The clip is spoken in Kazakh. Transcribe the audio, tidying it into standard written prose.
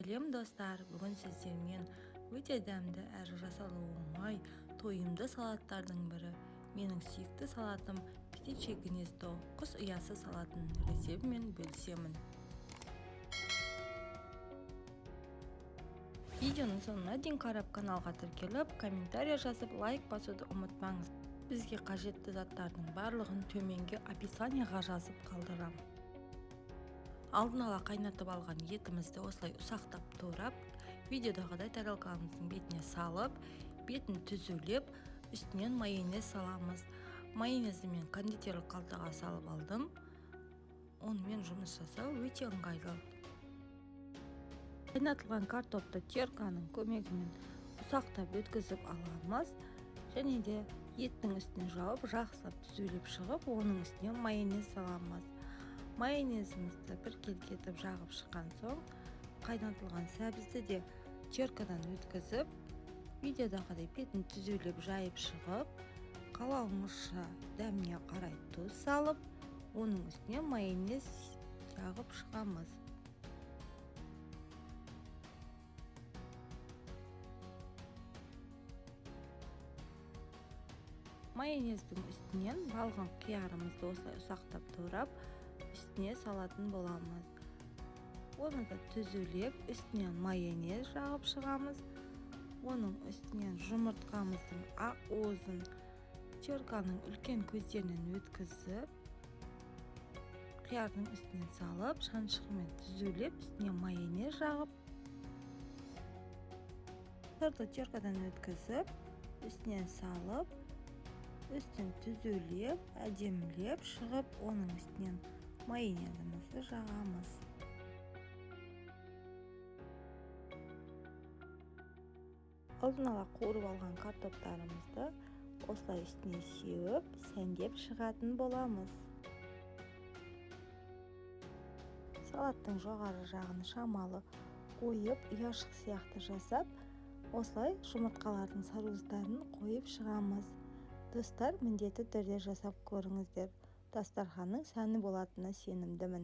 Сәлем достар, бүгін сіздермен өте дәмді әрі жасалуы оңай, тойымды салаттардың бірі. Менің сүйікті салатым птичье гнездо, құс ұясы салатының рецептімен бөлісемін. Видеоның соңына дейін қарап каналға тіркеліп, комментарий жазып, лайк басуды ұмытпаңыз. Бізге қажетті заттардың барлығын төменге описанияға жазып қалдырам. Алдын ала қайнатып алған етімізді осылай ұсақтап турап, видеодағыдай тарелкамыздың бетіне салып, бетін түзулеп, үстінен майонез саламыз. Майонезді мен кондитерлік қалтаға салып алдым. Онымен жұмыс жасау өте ыңғайлы. Қайнатылған картопты терканың көмегімен ұсақтап өткізіп аламыз. Және де еттің үстіне жауып, жақсылап түзулеп шығып, оның үстіне майонез саламыз. Майонезімізді бір кетіп жағып шыққан соң, қайнатылған сәбізді де теркадан өткізіп, видеодағыдай бетін түзулеп жайып шығып, қалауыңызша дәміне қарай тұз салып, оның үстіне майонез жағып шығамыз. Майонездің үстінен балғын қиярымызды осылай ұсақтап турап, үстіне салатын боламыз. Оны да түзулеп, үстінен майонез жағып шығамыз. Оның үстінен жұмыртқамыздың ақ уызын терканың үлкен көздерінен өткізіп, қиярдың үстінен салып, шаншығымен түзулеп, үстіне майонез жағып, сырды теркадан өткізіп, үстінен салып, үстін түзулеп, әдемілеп шығып, оның үстінен майонезімізді жағамыз. Алдын ала қуырып алған картоптарымызды осылай үстіне сеуіп, сәндеп шығатын боламыз. Салаттың жоғары жағын шамалы қойып, ұяшық сияқты жасап, осылай жұмыртқалардың сарыуыздарын қойып шығамыз. Достар, міндетті түрде жасап көріңіздер. Дастарханның сәні болатынына сенімдімін.